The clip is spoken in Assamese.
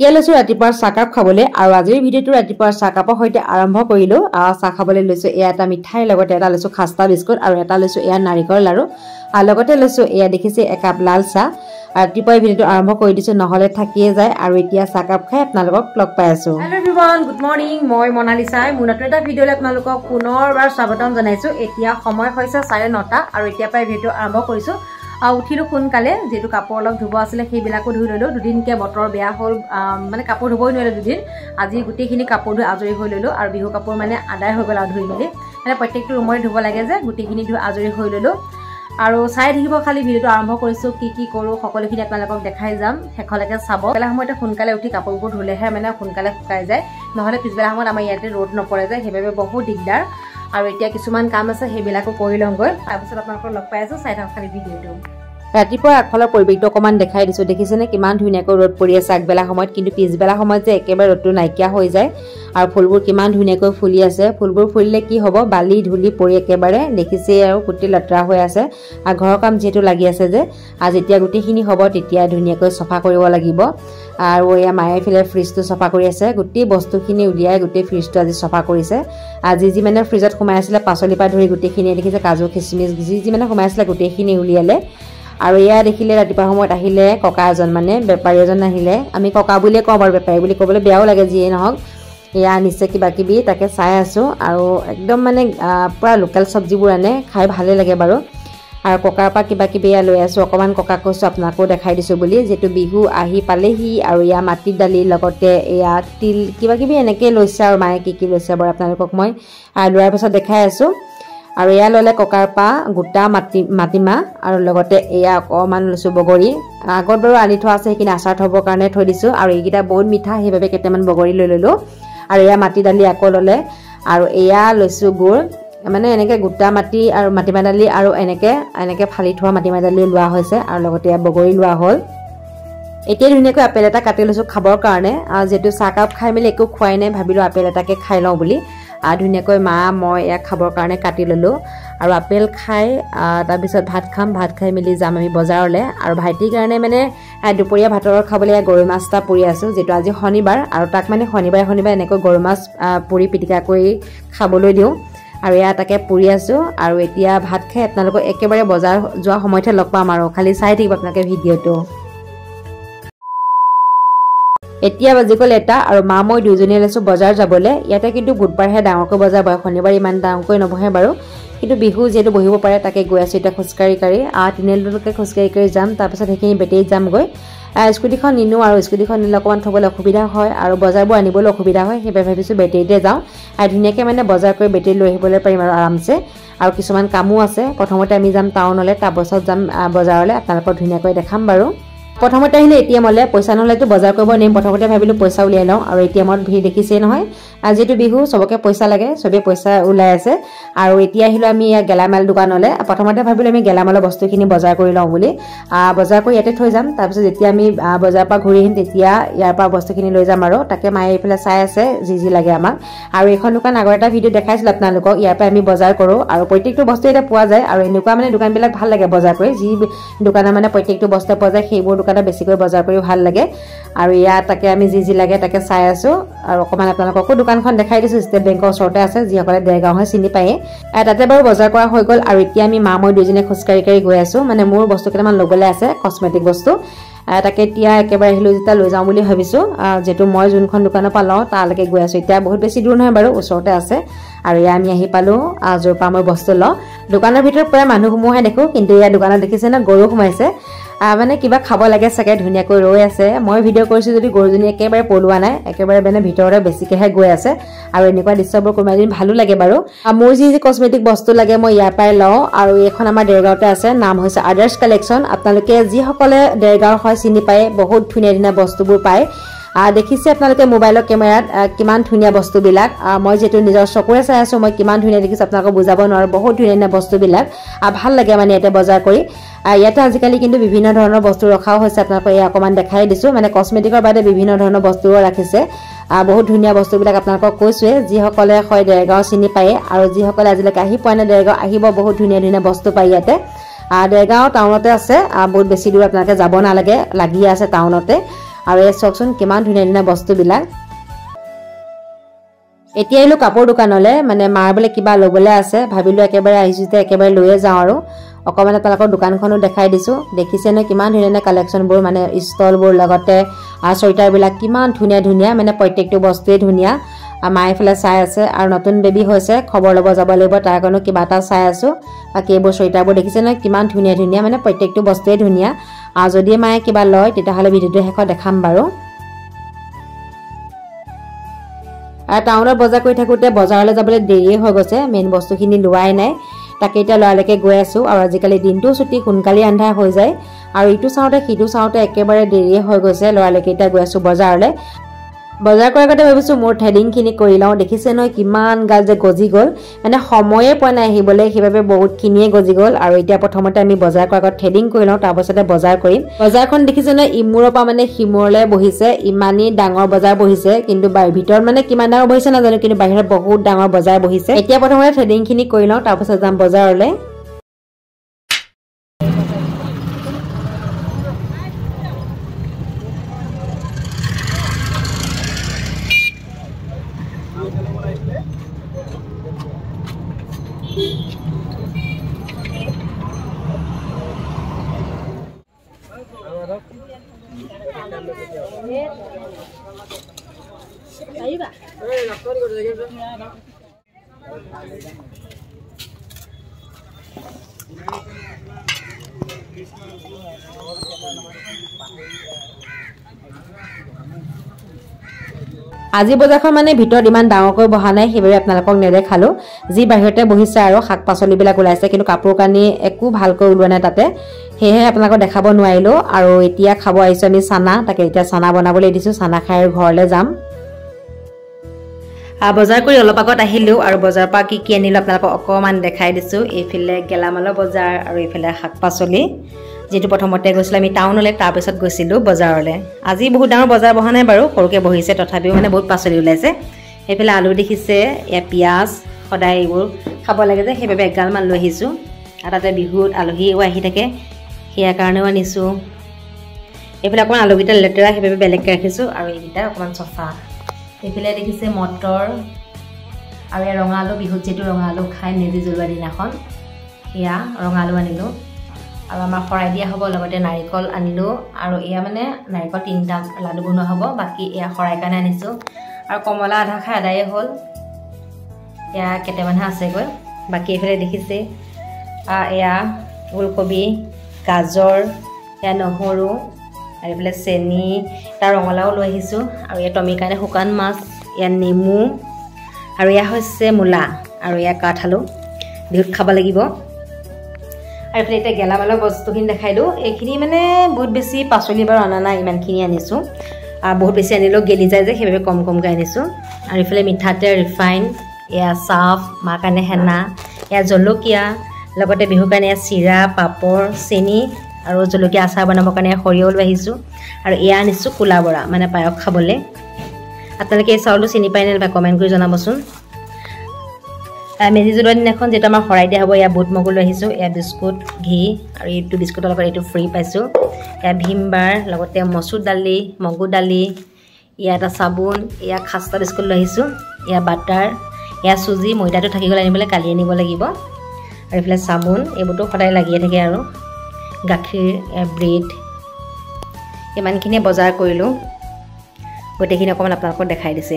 এতিয়া লৈছো ৰাতিপুৱাৰ চাহকাপ খাবলৈ আৰু আজিৰ ভিডিঅ'টো ৰাতিপুৱাৰ চাহকাপৰ সৈতে আৰম্ভ কৰিলো। চাহ খাবলৈ লৈছো এয়া এটা মিঠাইৰ লগতে এটা লৈছো খাস্তা বিস্কুট আৰু এটা লৈছো এয়া নাৰিকল লাৰু আৰু লগতে লৈছো এয়া দেখিছে একাপ লাল চাহ। ৰাতিপুৱাৰ ভিডিঅ'টো আৰম্ভ কৰি দিছো নহলে থাকিয়ে যায় আৰু এতিয়া চাহকাপ খাই আপোনালোকক লগ পাই আছো। Hello' everyone, good morning. মই মনালিছা। মোৰ নতুন এটা ভিডিঅ'লৈ আপোনালোকক পুনৰবাৰ স্বাগতম জনাইছো। এতিয়া সময় হৈছে 9:30 আৰু এতিয়া পৰাই ভিডিঅ'টো আৰম্ভ কৰিছো। উঠিলো সোনকালে, যেহেতু কাপোৰ অলপ ধুব আছিলে সেইবিলাকো ধুই ললো। দুদিনকৈ বতৰ বেয়া হ'ল, মানে কাপোৰ ধুবই নোৱাৰিলো দুদিন। আজি গোটেইখিনি কাপোৰ ধুই আজৰি হৈ ললো আৰু বিহু কাপোৰ মানে আদায় হৈ গ'ল আৰু ধুই মেলি। মানে প্ৰত্যেকটো ৰুমৰে ধুব লাগে যে গোটেইখিনি ধুই আজৰি হৈ ললো আৰু চাই থাকিব। খালি ভিডিঅ'টো আৰম্ভ কৰিছো, কি কৰোঁ সকলোখিনি আপোনালোকক দেখাই যাম, শেষলৈকে চাব। পিছবেলা সময়তে সোনকালে উঠি কাপোৰবোৰ ধুলেহে মানে সোনকালে শুকাই যায়, নহ'লে পিছবেলা সময়ত আমাৰ ইয়াতে ৰ'দ নপৰে যায়, সেইবাবে বহুত দিগদাৰ। আৰু এতিয়া কিছুমান কাম আছে সেইবিলাকো কৰি লওঁগৈ, তাৰপিছত আপোনালোকক লগ পাই আছো। চাই থাকক খালি ভিডিঅ'টো। ৰাতিপুৱা আগফালৰ পৰিৱেশটো অকণমান দেখাই দিছো। দেখিছেনে কিমান ধুনীয়াকৈ ৰ'দ পৰি আছে আগবেলা সময়ত, কিন্তু পিছবেলা সময়ত যে একেবাৰে ৰ'দটো নাইকিয়া হৈ যায় আৰু ফুলবোৰ কিমান ধুনীয়াকৈ ফুলি আছে। ফুলবোৰ ফুলিলে কি হ'ব, বালি ধূলি পৰি একেবাৰে দেখিছেই আৰু গোটেই লেতেৰা হৈ আছে। আৰু ঘৰৰ কাম যিহেতু লাগি আছে যে, যেতিয়া গোটেইখিনি হ'ব তেতিয়া ধুনীয়াকৈ চফা কৰিব লাগিব। আৰু এয়া মায়ে এইফালে ফ্ৰিজটো চফা কৰি আছে, গোটেই বস্তুখিনি উলিয়াই গোটেই ফ্ৰিজটো আজি চফা কৰিছে। আজি যি মানে ফ্ৰিজত সোমাই আছিলে পাচলিৰ পৰা ধৰি গোটেইখিনি দেখিছে, কাজু খিচমিচ যি মানে সোমাই আছিলে গোটেইখিনি উলিয়ালে। আৰু এয়া দেখিলে ৰাতিপুৱা সময়ত আহিলে ককা এজন, মানে বেপাৰী এজন আহিলে। আমি ককা বুলিয়ে কওঁ বাৰু, বেপাৰী বুলি ক'বলৈ বেয়াও লাগে, যিয়ে নহওক। এয়া আনিছে কিবা কিবি, তাকে চাই আছোঁ। আৰু একদম মানে পূৰা লোকেল চব্জিবোৰ আনে, খাই ভালেই লাগে বাৰু। আৰু ককাৰ পৰা কিবা কিবি এয়া লৈ আছোঁ। অকণমান ককাক কৈছোঁ আপোনাকো দেখাই দিছোঁ বুলি, যিহেতু বিহু আহি পালেহি। আৰু এয়া মাটিৰ দালি লগতে এয়া তিল কিবা কিবি এনেকৈ লৈছে। আৰু মায়ে কি লৈছে বাৰু আপোনালোকক মই লোৱাৰ পাছত দেখাই আছোঁ। আৰু এয়া ল'লে ককাৰ পৰা গোটা মাটিমাহ আৰু লগতে এয়া অকণমান লৈছোঁ বগৰী। আগত বাৰু আনি থোৱা আছে, সেইখিনি আচাৰ থ'বৰ কাৰণে থৈ দিছোঁ। আৰু এইকেইটা বহুত মিঠা, সেইবাবে কেইটামান বগৰী লৈ ল'লোঁ। আৰু এয়া মাটি দালি আকৌ ল'লে। আৰু এয়া লৈছোঁ গুড়, মানে এনেকৈ গোটা মাটি আৰু মাটিমাহ দালি আৰু এনেকৈ ফালি থোৱা মাটিমাহ দালি লোৱা হৈছে। আৰু লগতে এয়া বগৰী লোৱা হ'ল। এতিয়া ধুনীয়াকৈ আপেল এটা কাটি লৈছোঁ খাবৰ কাৰণে। যিহেতু চাহকাপ খাই মেলি একো খোৱাই নাই, ভাবিলোঁ আপেল এটাকে খাই লওঁ বুলি। ধুনীয়াকৈ মই এয়া খাবৰ কাৰণে কাটি ল'লোঁ। আৰু আপেল খাই তাৰপিছত ভাত খাম। ভাত খাই মেলি যাম আমি বজাৰলৈ। আৰু ভাইটিৰ কাৰণে মানে দুপৰীয়া ভাতৰ খাবলৈ গৰৈ মাছ এটা পুৰি আছোঁ, যিহেতু আজি শনিবাৰ। আৰু তাক মানে শনিবাৰে এনেকৈ গৰৈ মাছ পুৰি পিটিকা কৰি খাবলৈ দিওঁ। আৰু এয়া তাকে পুৰি আছোঁ। আৰু এতিয়া ভাত খাই আপোনালোকক একেবাৰে বজাৰ যোৱা সময়তহে লগ পাম আৰু, খালি চাই থাকিব আপোনালোকে ভিডিঅ'টো। এতিয়া বাজি গ'ল 1টা আৰু মই দুইজনীয়ে লৈছোঁ বজাৰ যাবলৈ। ইয়াতে কিন্তু বুধবাৰহে ডাঙৰকৈ বজাৰ বহে, শনিবাৰ ইমান ডাঙৰকৈ নবহে বাৰু। কিন্তু বিহু যিহেতু বহিব পাৰে, তাকে গৈ আছোঁ এতিয়া খোজকাঢ়ি তিনিআলিলৈকে খোজকাঢ়ি যাম। তাৰপিছত সেইখিনি বেটেৰীত যামগৈ। স্কুটিখন নিনো, আৰু স্কুটিখন নিলে অকণমান থ'বলৈ অসুবিধা হয় আৰু বজাৰবোৰ আনিবলৈ অসুবিধা হয়, সেইবাবে ভাবিছোঁ বেটেৰীতে যাওঁ। ধুনীয়াকৈ মানে বজাৰ কৰি বেটেৰী লৈ আহিবলৈ পাৰিম আৰু আৰামছে। আৰু কিছুমান কামো আছে। প্ৰথমতে আমি যাম টাউনলৈ, তাৰপাছত যাম বজাৰলৈ, আপোনালোকক ধুনীয়াকৈ দেখাম বাৰু। প্ৰথমতে আহিলে ATM-লৈ, পইচা নহ'লেতো বজাৰ কৰিব নোৱাৰিম। প্ৰথমতে ভাবিলোঁ পইচা উলিয়াই লওঁ। আৰু ATM-ত ভিৰ দেখিছেই নহয়, যিহেতু বিহু চবকে পইচা লাগে, চবেই পইচা ওলাই আছে। আৰু এতিয়া আহিলোঁ আমি ইয়াৰ গেলামাল দোকানলৈ। প্ৰথমতে ভাবিলোঁ আমি গেলামালৰ বস্তুখিনি বজাৰ কৰি লওঁ বুলি। বজাৰ কৰি ইয়াতে থৈ যাম, তাৰপিছত যেতিয়া আমি বজাৰৰ পৰা ঘূৰি আহিম তেতিয়া ইয়াৰ পৰা বস্তুখিনি লৈ যাম। আৰু তাকে মায়ে এইফালে চাই আছে যি লাগে আমাক। আৰু এইখন দোকান আগৰ এটা ভিডিঅ' দেখাইছিলোঁ আপোনালোকক, ইয়াৰ পৰা আমি বজাৰ কৰোঁ। আৰু প্ৰত্যেকটো বস্তু এতিয়া পোৱা যায়। আৰু এনেকুৱা মানে দোকানবিলাক ভাল লাগে বজাৰ কৰি, যি দোকানত মানে প্ৰত্যেকটো বস্তু পোৱা যায় সেইবোৰ দোকানত বেছিকৈ বজাৰ কৰি ভাল লাগে। আৰু ইয়াত তাকে আমি যি লাগে তাকে চাই আছোঁ। আৰু অকণমান আপোনালোককো দোকানখন দেখাই দিছোঁ, ষ্টেট বেংকৰ ওচৰতে আছে, যিসকলে দেৰগাঁও হয় চিনি পায়ে। তাতে বাৰু বজাৰ কৰা হৈ গ'ল। আৰু এতিয়া আমি মই দুইজনীয়ে খোজকাঢ়ি গৈ আছোঁ, মানে মোৰ বস্তু কেইটামান ল'বলৈ আছে, কচমেটিক বস্তু। তাকে এতিয়া একেবাৰে আহিলোঁ যেতিয়া লৈ যাওঁ বুলি ভাবিছোঁ, যিহেতু মই যোনখন দোকানৰ পৰা লওঁ তালৈকে গৈ আছোঁ। এতিয়া বহুত বেছি দূৰ নহয় বাৰু, ওচৰতে আছে। আৰু এয়া আমি আহি পালোঁ য'ৰ পৰা মই বস্তু লওঁ। দোকানৰ ভিতৰত প্ৰায় মানুহসমূহে দেখোঁ, কিন্তু ইয়াৰ দোকানত দেখিছে ন গৰু সোমাইছে। মানে কিবা খাব লাগে চাগে, ধুনীয়াকৈ ৰৈ আছে। মই ভিডিঅ' কৰিছোঁ যদি গৰুজনী একেবাৰে পলোৱা নাই, একেবাৰে মানে ভিতৰতে বেছিকৈহে গৈ আছে। আৰু এনেকুৱা দৃশ্যবোৰ কোনোবা এদিন ভালো লাগে বাৰু। মোৰ যি কচমেটিক বস্তু লাগে মই ইয়াৰ পৰাই লওঁ। আৰু এইখন আমাৰ দেৰগাঁৱতে আছে, নাম হৈছে আদাৰ্ছ কালেকশ্যন। আপোনালোকে যিসকলে দেৰগাঁৱৰ হয় চিনি পায়, বহুত ধুনীয়া ধুনীয়া বস্তুবোৰ পায়। দেখিছে আপোনালোকে মোবাইলৰ কেমেৰাত কিমান ধুনীয়া বস্তুবিলাক। মই যিহেতু নিজৰ চকুৰে চাই আছোঁ, মই কিমান ধুনীয়া দেখিছোঁ আপোনালোকক বুজাব নোৱাৰোঁ। বহুত ধুনীয়া ধুনীয়া বস্তুবিলাক ভাল লাগে মানে ইয়াতে বজাৰ কৰি। ইয়াতে আজিকালি কিন্তু বিভিন্ন ধৰণৰ বস্তু ৰখাও হৈছে, আপোনালোকক এই অকণমান দেখাই দিছোঁ। মানে কচমেটিকৰ বাদে বিভিন্ন ধৰণৰ বস্তুও ৰাখিছে। বহুত ধুনীয়া বস্তুবিলাক আপোনালোকক কৈছোঁৱে, যিসকলে হয় দেৰগাঁও চিনি পায়ে। আৰু যিসকলে আজিলৈকে আহি পোৱা নাই দেৰগাঁও, আহিব, বহুত ধুনীয়া ধুনীয়া বস্তু পায় ইয়াতে। দেৰগাঁও টাউনতে আছে, বহুত বেছি দূৰ আপোনালোকে যাব নালাগে, লাগিয়ে আছে টাউনতে। আৰু এই চাওকচোন কিমান ধুনীয়া ধুনীয়া বস্তুবিলাক এতিয়া আহিলো কাপোৰ দোকানলৈ মানে মাৰ বোলে কিবা ল'বলৈ আছে ভাবিলো একেবাৰে আহিছো যে একেবাৰে লৈয়ে যাওঁ আৰু অকমান আপোনালোকৰ দোকানখনো দেখাই দিছো দেখিছে নে কিমান ধুনীয়া ধুনীয়া কালেকশ্যনবোৰ মানে ষ্টলবোৰ লগতে চুৱেটাৰবিলাক কিমান ধুনীয়া ধুনীয়া মানে প্ৰত্যেকটো বস্তুৱে ধুনীয়া মায়ে ফেলে চাই আছে আৰু নতুন বেবী হৈছে খবৰ ল'ব যাব লাগিব তাৰ কাৰণে কিবা এটা চাই আছো বাকি এইবোৰ চুৱেটাৰবোৰ দেখিছে নে কিমান ধুনীয়া ধুনীয়া মানে প্ৰত্যেকটো বস্তুৱে ধুনীয়া যদি মায়ে কিবা লয় তেতিয়াহ'লে ভিডিঅ'টো শেষত দেখাম বাৰু আৰু টাউনত বজাৰ কৰি থাকোঁতে বজাৰলৈ যাবলৈ দেৰিয়ে হৈ গৈছে মেইন বস্তুখিনি লোৱাই নাই তাকে এতিয়া লৰালৈকে গৈ আছো আৰু আজিকালি দিনটো ছুটি সোনকালে আন্ধাৰ হৈ যায় আৰু ইটো চাওঁতে সিটো চাওঁতে একেবাৰে দেৰিয়ে হৈ গৈছে লৰালৈকে এতিয়া গৈ আছো বজাৰলৈ বজাৰ কৰাৰ আগতে ভাবিছো মোৰ থ্ৰেডিংখিনি কৰি লওঁ দেখিছে নহয় কিমান গাল যে গজি গ'ল মানে সময়ে পোৱা নাই আহিবলৈ সেইবাবে বহুতখিনিয়ে গজি গ'ল আৰু এতিয়া প্ৰথমতে আমি বজাৰ কৰাৰ আগত থ্ৰেডিং কৰি লওঁ তাৰপাছতে বজাৰ কৰিম বজাৰখন দেখিছে নহয় ইমূৰৰ পৰা মানে সিমূৰলৈ বহিছে ইমানেই ডাঙৰ বজাৰ বহিছে কিন্তু ভিতৰত মানে কিমান ডাঙৰ বহিছে নাজানো কিন্তু বাহিৰত বহুত ডাঙৰ বজাৰ বহিছে এতিয়া প্ৰথমতে থ্ৰেডিংখিনি কৰি লওঁ তাৰপাছত যাম বজাৰলৈ আজি বজাৰখন মানে ভিতৰত ইমান ডাঙৰকৈ বহা নাই সেইবাবে আপোনালোকক নেদেখালো যি বাহিৰতে বহিছে আৰু শাক পাচলিবিলাক ওলাইছে কিন্তু কাপোৰ কানি একো ভালকৈ ওলোৱা নাই তাতে সেয়েহে আপোনালোকক দেখাব নোৱাৰিলো আৰু এতিয়া খাব আহিছো আমি চানা তাকে এতিয়া চানা বনাবলৈ দিছো চানা খাই ঘৰলৈ যাম বজাৰ কৰি অলপ আগত আহিলো আৰু বজাৰৰ পৰা কি আনিলো আপোনালোকক অকমান দেখাই দিছো এইফালে গেলামালৰ বজাৰ আৰু এইফালে শাক পাচলি যেটো প্ৰথমতে গৈছিল আমি টাউনলৈ তাৰ পিছত গৈছিলো বজাৰলৈ আজি বহুত ডাঙৰ বজাৰ বহা নাই বাৰু সৰুকে বহিছে তথাপিও মানে বহুত পাচলি ওলাইছে এইফালে আলু দেখিছে এ পিয়াজ সদায় এইবোৰ খাব লাগে যে সেইবাবে এগাল মান লৈ আহিছো আৰু তাতে বিহুত আলহীও আহি থাকে সেয়া কাৰণেও আনিছো এইফালে অকমান আলুকেইটা লেতেৰা সেইবাবে বেলেগকৈ ৰাখিছো আৰু এইকেইটা অকমান চফা এইফালে দেখিছে মটৰ আৰু এই ৰঙা আলু বিহুত যেটো ৰঙা আলু খাই নেজি জ্বলোৱা দিনাখন এয়া ৰঙা আলু আনিলো আৰু আমাৰ খৰাই দিয়া হ'ব লগতে নাৰিকল আনিলো আৰু এয়া মানে নাৰিকল 3টা লাডু বনোৱা হ'ব বাকি এয়া খৰাই কাৰণে আনিছো আৰু কমলা আধা খাই আদায়ে হ'ল এয়া কেটেমানহে আছেগৈ বাকি এইফালে দেখিছে এয়া ওলকবি গাজৰ এয়া নহৰু আৰু এইফালে চেনি তাৰ ৰঙালাও লৈ আহিছো আৰু এয়া টমি কাৰণে শুকান মাছ এয়া নেমু আৰু এয়া হৈছে মূলা আৰু এয়া কাঠআলু বিহুত খাব লাগিব আৰু এইফালে এটা গেলামালৰ বস্তুখিনি দেখাইলো এইখিনি মানে বহুত বেছি পাচলি বাৰু আনা নাই ইমানখিনি আনিছো আৰু বহুত বেছি আনিলো গেলি যায় যে সেইবাবে কম কমকৈ আনিছো আৰু এইফালে মিঠাতেল ৰিফাইন এয়া চাফ মাৰ কাৰণে হেনা এয়া জলকীয়া লগতে বিহু কাৰণে এয়া চিৰা পাপৰ চেনি আৰু জলকীয়া আচাৰ বনাবৰ কাৰণে সৰিয়হ লৈ আহিছো আৰু এয়া আনিছো কুলা বৰা মানে পায়স খাবলৈ আপোনালোকে এই চাউলটো চিনি পাই নে বা কমেণ্ট কৰি জনাবচোন মেজি জ্বলোৱা দিনাখন যেটো আমাৰ শৰাই দিয়া হ'ব এয়া বুট মগু লৈ আহিছো এয়া বিস্কুট ঘি আৰু এইটো বিস্কুটৰ লগত এইটো ফ্ৰী পাইছো এয়া ভীমবাৰ লগতে মচুৰ দালি মগু দালি এয়া এটা চাবোন এয়া খাস্তা বিস্কুট লৈ আহিছো এয়া বাটাৰ এয়া চুজি ময়দাটো থাকি গ'ল আনিবলৈ কালি আনিব লাগিব আৰু এইফালে চাবোন এইবোৰটো সদায় লাগিয়ে থাকে আৰু গাখীৰ ব্ৰেড ইমানখিনি বজাৰ কৰিলো গোটেইখিনি অকমান আপোনালোকক দেখাই দিছে